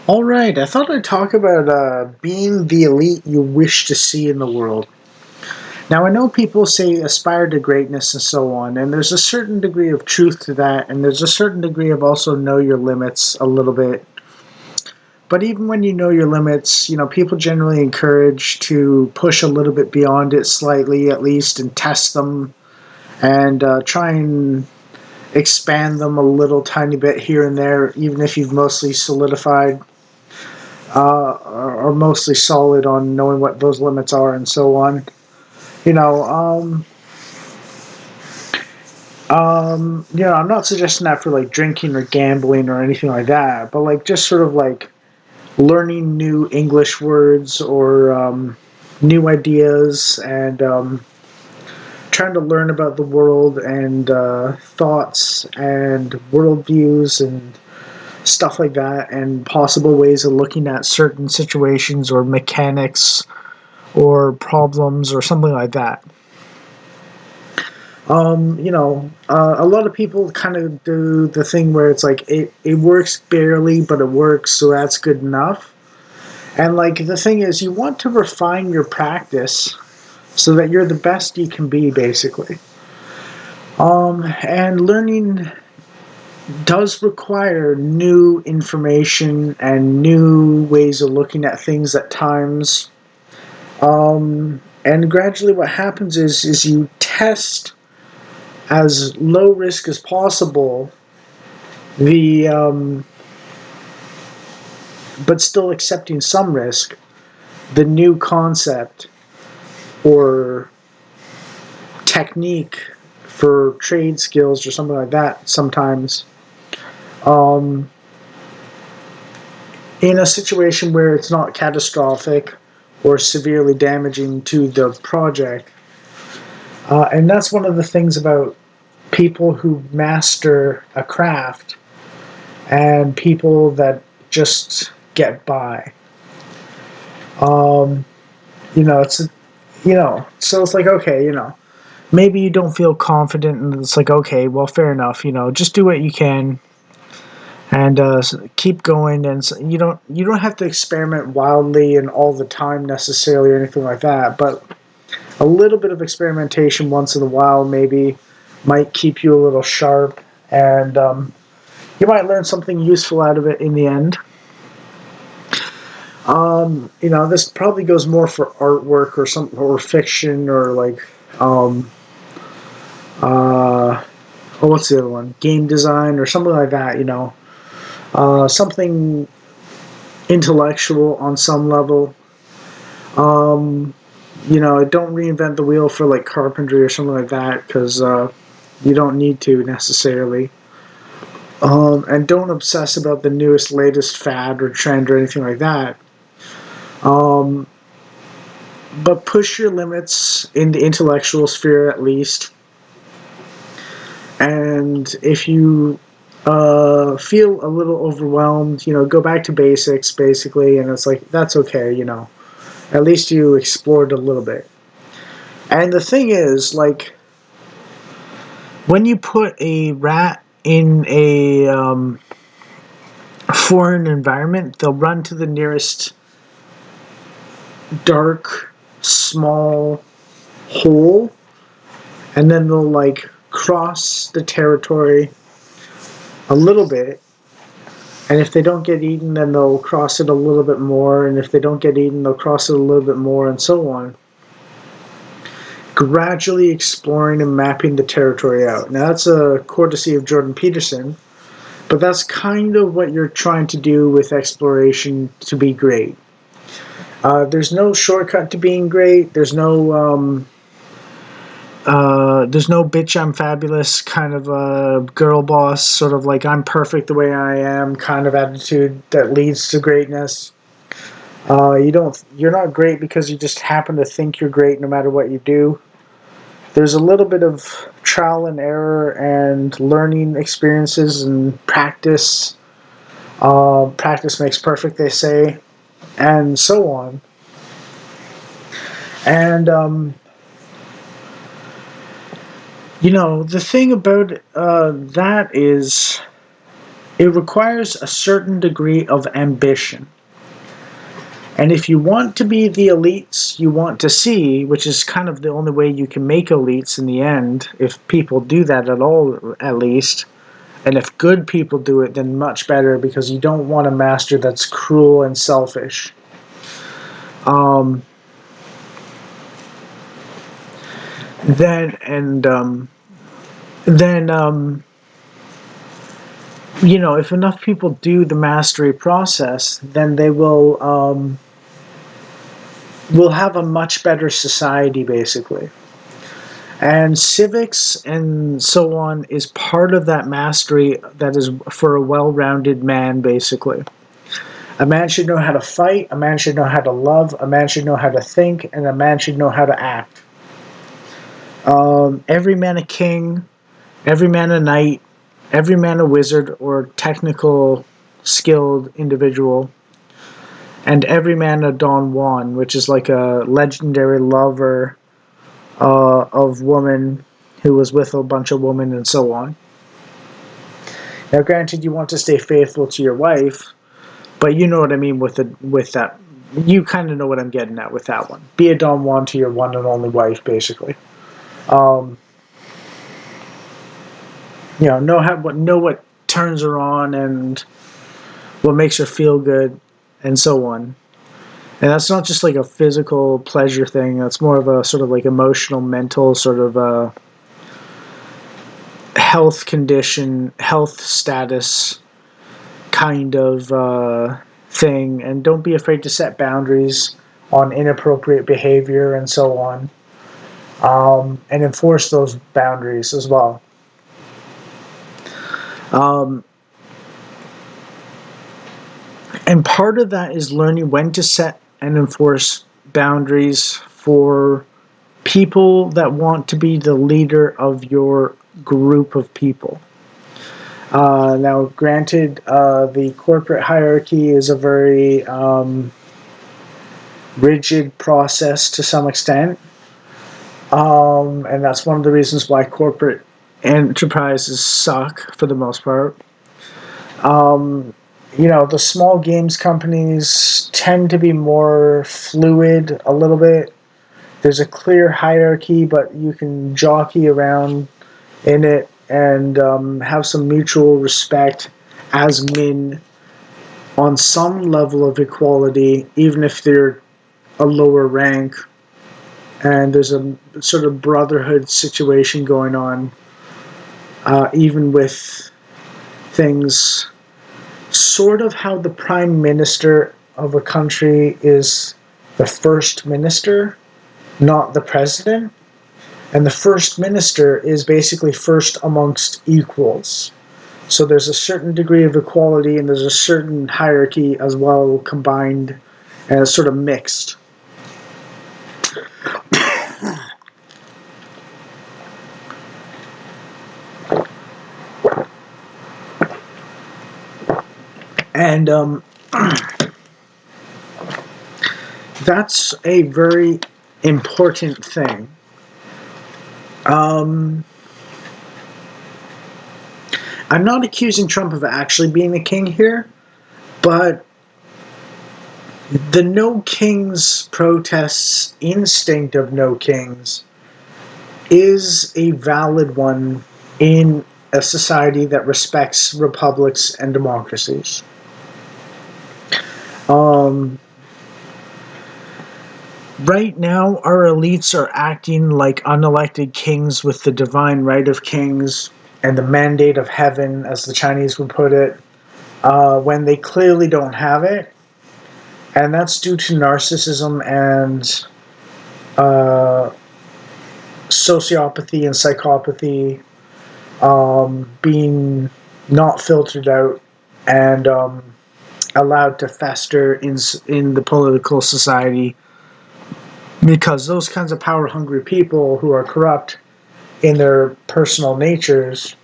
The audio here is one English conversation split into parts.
All right, I thought I'd talk about being the elite you wish to see in the world. Now, I know people say aspire to greatness and so on, and there's a certain degree of truth to that, and there's a certain degree of also know your limits a little bit. But even when you know your limits, people generally encourage to push a little bit beyond it slightly, at least, and test them and try and expand them a little tiny bit here and there, even if you've mostly solidified are mostly solid on knowing what those limits are and so on. You know, um, I'm not suggesting that for like drinking or gambling or anything like that, but like just sort of like learning new English words or new ideas and trying to learn about the world and thoughts and worldviews and stuff like that and possible ways of looking at certain situations or mechanics or problems or something like that. A lot of people kind of do the thing where it's like it works barely, but it works, so that's good enough. And like the thing is, you want to refine your practice so that you're the best you can be, basically. And learning does require new information and new ways of looking at things at times. And gradually, what happens is you test as low risk as possible the but still accepting some risk the new concept or technique for trade skills or something like that sometimes um, in a situation where it's not catastrophic or severely damaging to the project. And that's one of the things about people who master a craft and people that just get by. Um, it's so it's like okay, maybe you don't feel confident, and it's like okay, well, fair enough. Just do what you can and keep going, and you don't have to experiment wildly and all the time necessarily or anything like that, but a little bit of experimentation once in a while maybe might keep you a little sharp and you might learn something useful out of it in the end. This probably goes more for artwork or some or fiction or like uh, oh, what's the other one? Game design or something like that. Something intellectual on some level. Um, don't reinvent the wheel for like carpentry or something like that because you don't need to necessarily. And don't obsess about the newest, latest fad or trend or anything like that. Um, but push your limits in the intellectual sphere at least. And if you feel a little overwhelmed, go back to basics basically, and it's like that's okay. At least you explored a little bit. And the thing is, like, when you put a rat in a foreign environment, they'll run to the nearest dark, small hole, and then they'll like cross the territory a little bit. And if they don't get eaten, then they'll cross it a little bit more. And if they don't get eaten, they'll cross it a little bit more, and so on. Gradually exploring and mapping the territory out. Now, that's a courtesy of Jordan Peterson, but that's kind of what you're trying to do with exploration to be great. There's no shortcut to being great. There's no bitch I'm fabulous kind of a girl boss sort of like I'm perfect the way I am kind of attitude that leads to greatness. You're not great because you just happen to think you're great no matter what you do. There's a little bit of trial and error and learning experiences and practice. Practice makes perfect, they say, and so on. And the thing about that is It requires a certain degree of ambition. And if you want to be the elites you want to see, which is kind of the only way you can make elites in the end, if people do that at all, at least, and if good people do it, then much better, because you don't want a master that's cruel and selfish. Um, then and then if enough people do the mastery process, then they will have a much better society, basically. And civics and so on is part of that mastery that is for a well-rounded man, basically. A man should know how to fight, a man should know how to love, a man should know how to think, and a man should know how to act. Every man a king, every man a knight, every man a wizard or technical skilled individual, and every man a Don Juan, which is like a legendary lover of woman who was with a bunch of women and so on. Now, granted, you want to stay faithful to your wife, but you know what I mean with that. You kind of know what I'm getting at with that one. Be a Don Juan to your one and only wife, basically. Um, know what turns her on and what makes her feel good, and so on. And that's not just like a physical pleasure thing. That's more of a sort of like emotional, mental sort of health condition, health status kind of thing. And don't be afraid to set boundaries on inappropriate behavior and so on, and enforce those boundaries as well. Um, and part of that is learning when to set and enforce boundaries for people that want to be the leader of your group of people. Now, granted, the corporate hierarchy is a very rigid process to some extent, and that's one of the reasons why corporate enterprises suck for the most part. The small games companies tend to be more fluid a little bit. There's a clear hierarchy, but you can jockey around in it and have some mutual respect as men on some level of equality, even if they're a lower rank. And there's a sort of brotherhood situation going on, even with things sort of how the prime minister of a country is the first minister, not the president. And the first minister is basically first amongst equals. So there's a certain degree of equality and there's a certain hierarchy as well, combined and sort of mixed. And that's a very important thing. I'm not accusing Trump of actually being the king here, but the no kings protests instinct of no kings is a valid one in a society that respects republics and democracies. Right now, our elites are acting like unelected kings with the divine right of kings and the mandate of heaven, as the Chinese would put it, when they clearly don't have it. And that's due to narcissism and sociopathy and psychopathy being not filtered out and allowed to fester in the political society, because those kinds of power-hungry people who are corrupt in their personal natures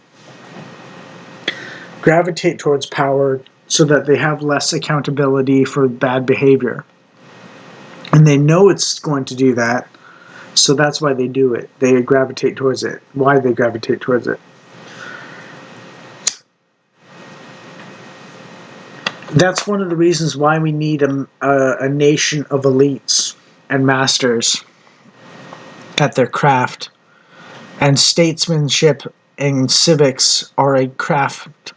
gravitate towards power so that they have less accountability for bad behavior. And they know it's going to do that, so that's why they do it. They gravitate towards it. Why they gravitate towards it. That's one of the reasons why we need a nation of elites and masters at their craft. And statesmanship and civics are a craft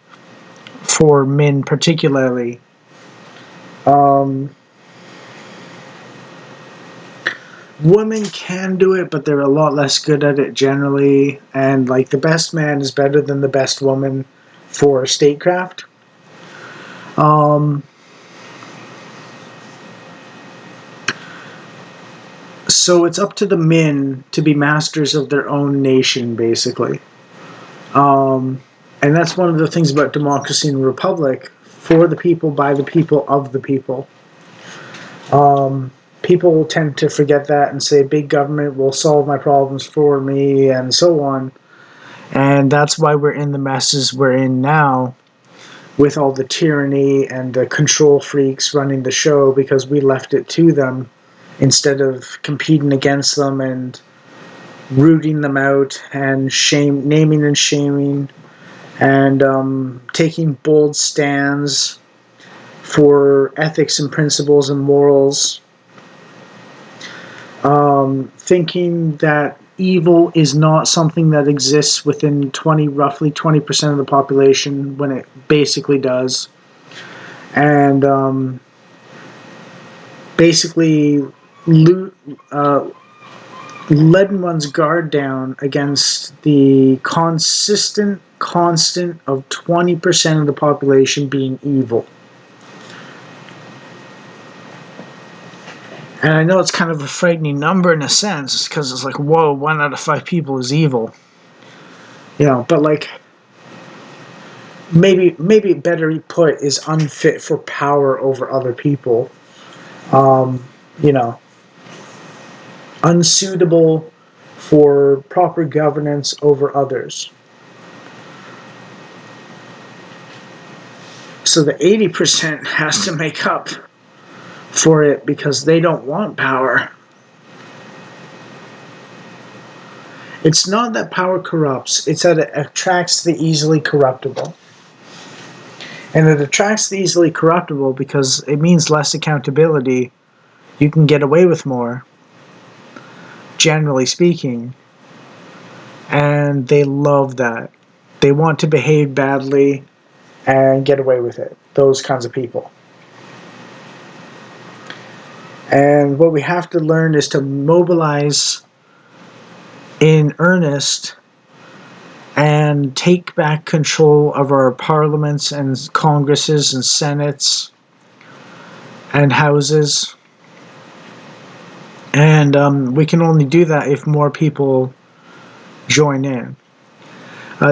for men particularly. Um, Women can do it, but they're a lot less good at it generally. And like the best man is better than the best woman for statecraft. Um, so it's up to the men to be masters of their own nation, basically. Um, and that's one of the things about democracy and republic: for the people, by the people, of the people. People tend to forget that and say big government will solve my problems for me and so on. And that's why we're in the messes we're in now with all the tyranny and the control freaks running the show, because we left it to them instead of competing against them and rooting them out and naming and shaming, and taking bold stands for ethics and principles and morals, thinking that evil is not something that exists within roughly 20% of the population, when it basically does, and basically letting one's guard down against the constant of 20% of the population being evil. And I know it's kind of a frightening number in a sense, because it's like, whoa, 1 out of 5 people is evil. But like, maybe better put is unfit for power over other people. You know, unsuitable for proper governance over others. So the 80% has to make up for it because they don't want power. It's not that power corrupts, it's that it attracts the easily corruptible. And it attracts the easily corruptible because it means less accountability. You can get away with more, generally speaking. And they love that. They want to behave badly and get away with it. Those kinds of people. And what we have to learn is to mobilize in earnest and take back control of our parliaments and congresses and senates and houses. And we can only do that if more people join in.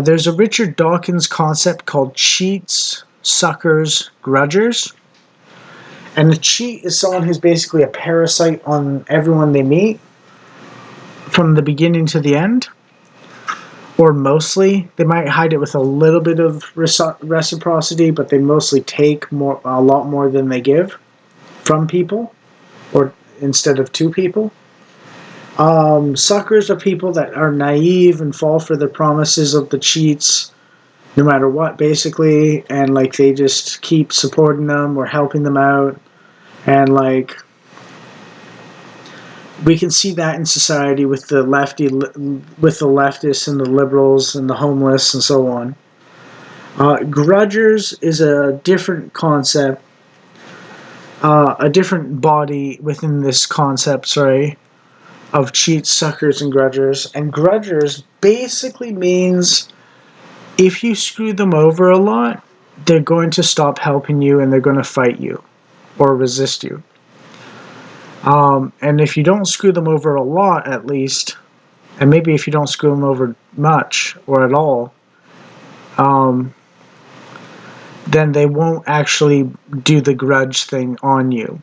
There's a Richard Dawkins concept called cheats, suckers, grudgers. And a cheat is someone who's basically a parasite on everyone they meet from the beginning to the end. Or mostly. They might hide it with a little bit of reciprocity, but they mostly take a lot more than they give from people, or instead of to people. Suckers are people that are naive and fall for the promises of the cheats no matter what, basically, and like they just keep supporting them or helping them out. And like, we can see that in society with the leftists and the liberals and the homeless and so on. Grudgers is a different concept, a different body within this concept, of cheats, suckers, and grudgers. And grudgers basically means if you screw them over a lot, they're going to stop helping you and they're going to fight you or resist you. And if you don't screw them over a lot, at least, and maybe if you don't screw them over much or at all, then they won't actually do the grudge thing on you.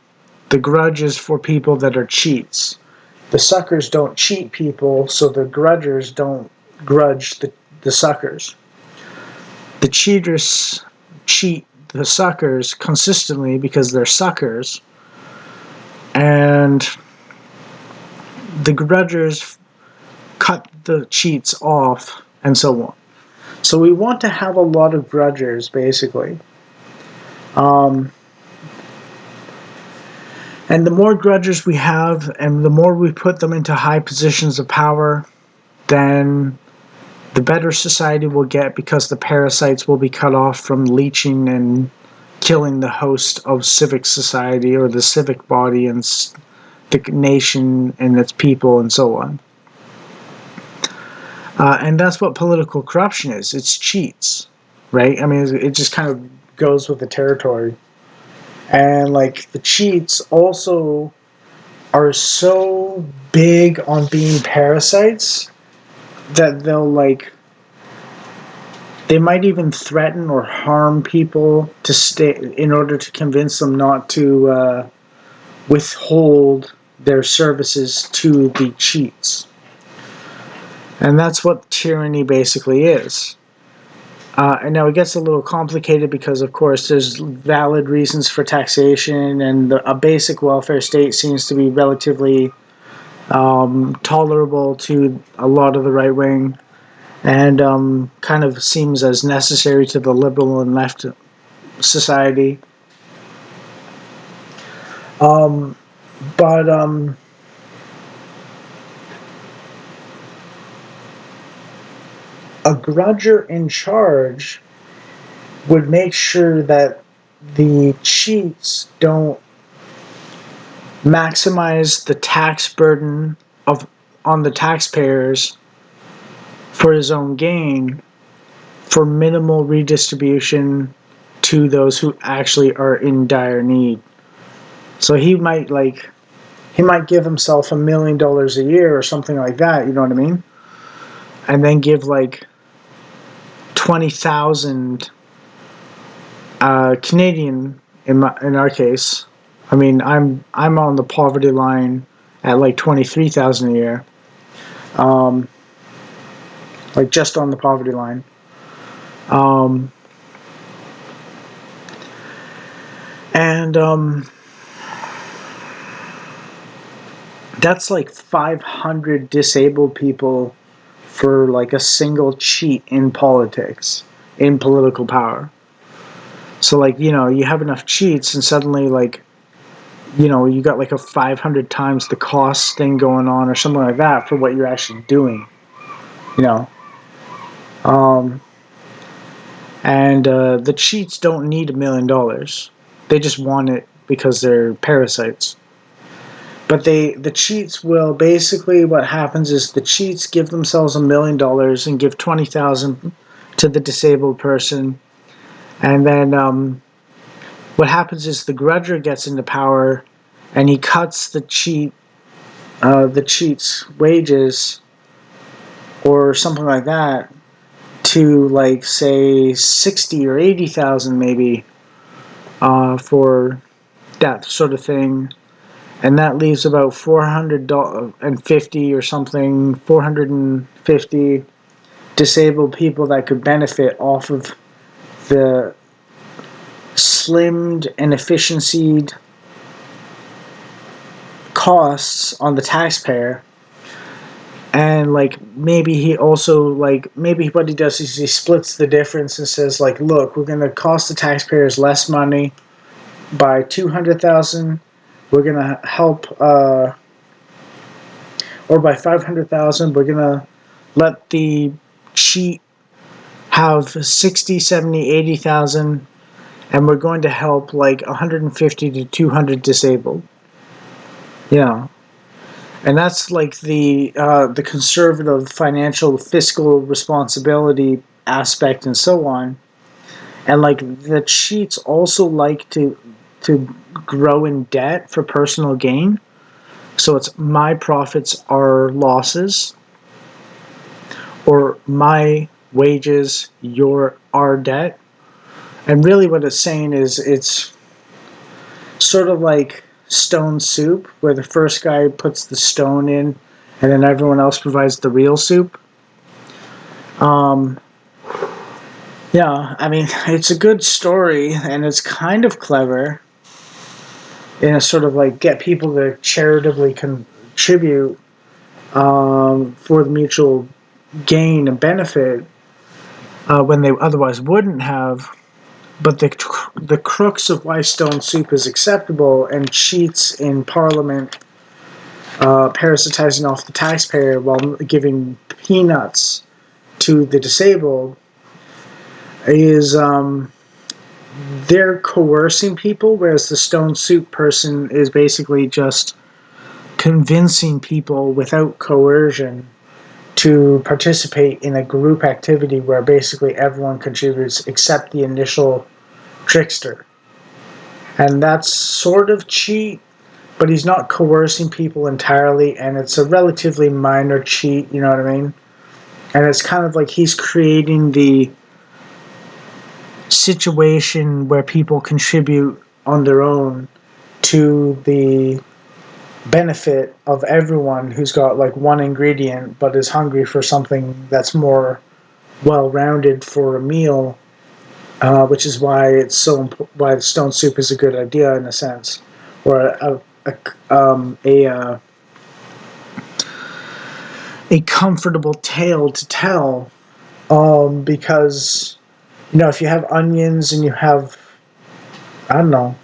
The grudge is for people that are cheats. The suckers don't cheat people, so the grudgers don't grudge the suckers. The cheaters cheat the suckers consistently because they're suckers, and the grudgers cut the cheats off, and so on. So we want to have a lot of grudgers, basically. Um, and the more grudgers we have, and the more we put them into high positions of power, then the better society will get, because the parasites will be cut off from leeching and killing the host of civic society, or the civic body, and the nation and its people, and so on. And that's what political corruption is. It's cheats, right? I mean, it just kind of goes with the territory. And like the cheats also are so big on being parasites that they might even threaten or harm people to stay, in order to convince them not to withhold their services to the cheats. And that's what tyranny basically is. And now it gets a little complicated because, of course, there's valid reasons for taxation, and a basic welfare state seems to be relatively tolerable to a lot of the right wing, and kind of seems as necessary to the liberal and left society. Um, but a grudger in charge would make sure that the cheats don't maximize the tax burden of on the taxpayers for his own gain, for minimal redistribution to those who actually are in dire need. So he might give himself $1 million a year or something like that, you know what I mean? And then give like 20,000 Canadian in our case. I mean, I'm on the poverty line at like 23,000 a year, um, like just on the poverty line. Um, and That's like 500 disabled people for like a single cheat in politics, in political power. So like, you have enough cheats, and suddenly like, you got like a 500 times the cost thing going on, or something like that, for what you're actually doing, you know. Um, and The cheats don't need $1 million. They just want it because they're parasites. But the cheats will basically, what happens is the cheats give themselves $1 million and give 20,000 to the disabled person, and then what happens is the grudger gets into power, and he cuts the cheat's wages, or something like that, to like say 60 or 80,000 maybe, for that sort of thing. And that leaves about $450 or something, 450 disabled people that could benefit off of the slimmed and efficiencyed costs on the taxpayer. And like maybe he also maybe what he does is he splits the difference and says like, look, we're going to cost the taxpayers less money by 200,000. We're going to help, or by 500,000. We're going to let the cheat have 60, 70, 80,000, and we're going to help like 150 to 200 disabled. Yeah. And that's like the conservative financial fiscal responsibility aspect, and so on. And like the cheats also like to grow in debt for personal gain. So it's my profits are losses, or my wages your our debt. And really what it's saying is, it's sort of like stone soup, where the first guy puts the stone in, and then everyone else provides the real soup. Yeah, I mean, it's a good story, and it's kind of clever in a sort of like get people to charitably contribute, for the mutual gain and benefit, when they otherwise wouldn't have. But the crux of why stone soup is acceptable and cheats in Parliament, parasitizing off the taxpayer while giving peanuts to the disabled, is they're coercing people, whereas the stone soup person is basically just convincing people without coercion to participate in a group activity where basically everyone contributes except the initial trickster. And that's sort of cheat, but he's not coercing people entirely, and it's a relatively minor cheat, you know what I mean? And it's kind of like he's creating the situation where people contribute on their own to the benefit of everyone who's got like one ingredient but is hungry for something that's more well-rounded for a meal, which is why it's why stone soup is a good idea in a sense, or a comfortable tale to tell, because if you have onions and you have, I don't know,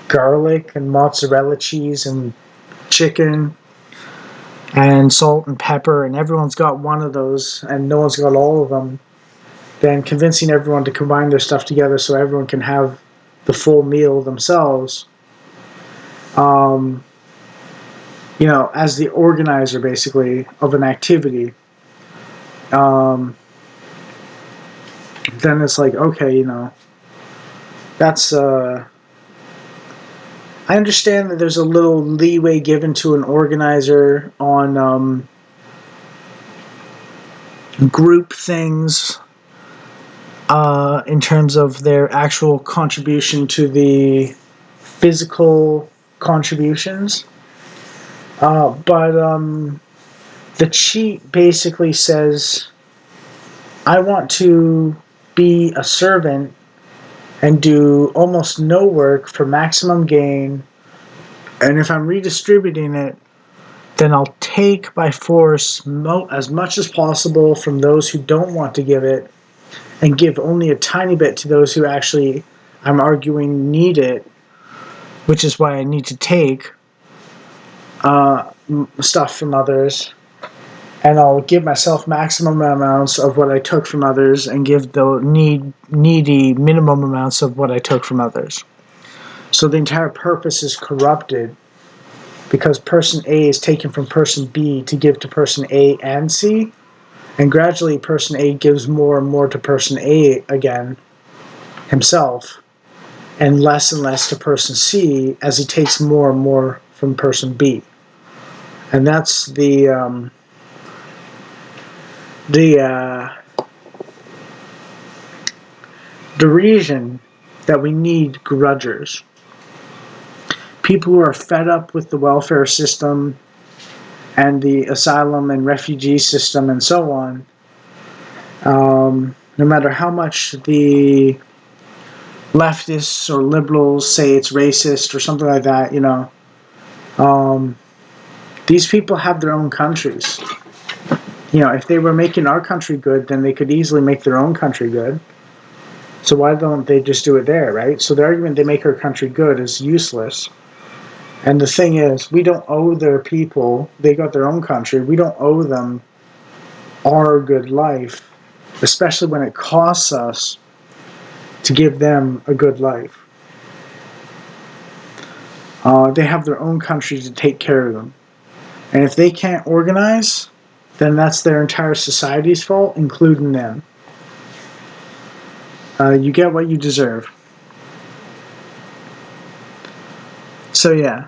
garlic and mozzarella cheese and chicken and salt and pepper, and everyone's got one of those and no one's got all of them, then convincing everyone to combine their stuff together so everyone can have the full meal themselves, as the organizer basically of an activity, then it's like, okay, that's I understand that there's a little leeway given to an organizer on group things, in terms of their actual contribution to the physical contributions. But the cheat basically says, I want to be a servant and do almost no work for maximum gain, and if I'm redistributing it, then I'll take by force as much as possible from those who don't want to give it, and give only a tiny bit to those who actually, I'm arguing, need it, which is why I need to take stuff from others, and I'll give myself maximum amounts of what I took from others and give the needy minimum amounts of what I took from others. So the entire purpose is corrupted because person A is taken from person B to give to person A and C, and gradually person A gives more and more to person A again, himself, and less to person C as he takes more and more from person B. And that's the reason that we need grudgers. People who are fed up with the welfare system and the asylum and refugee system and so on, no matter how much the leftists or liberals say it's racist or something like that, these people have their own countries. If they were making our country good, then they could easily make their own country good. So why don't they just do it there, right? So the argument they make our country good is useless. And the thing is, we don't owe their people, they got their own country, we don't owe them our good life, especially when it costs us to give them a good life. They have their own country to take care of them. And if they can't organize, then that's their entire society's fault, including them. You get what you deserve. So yeah.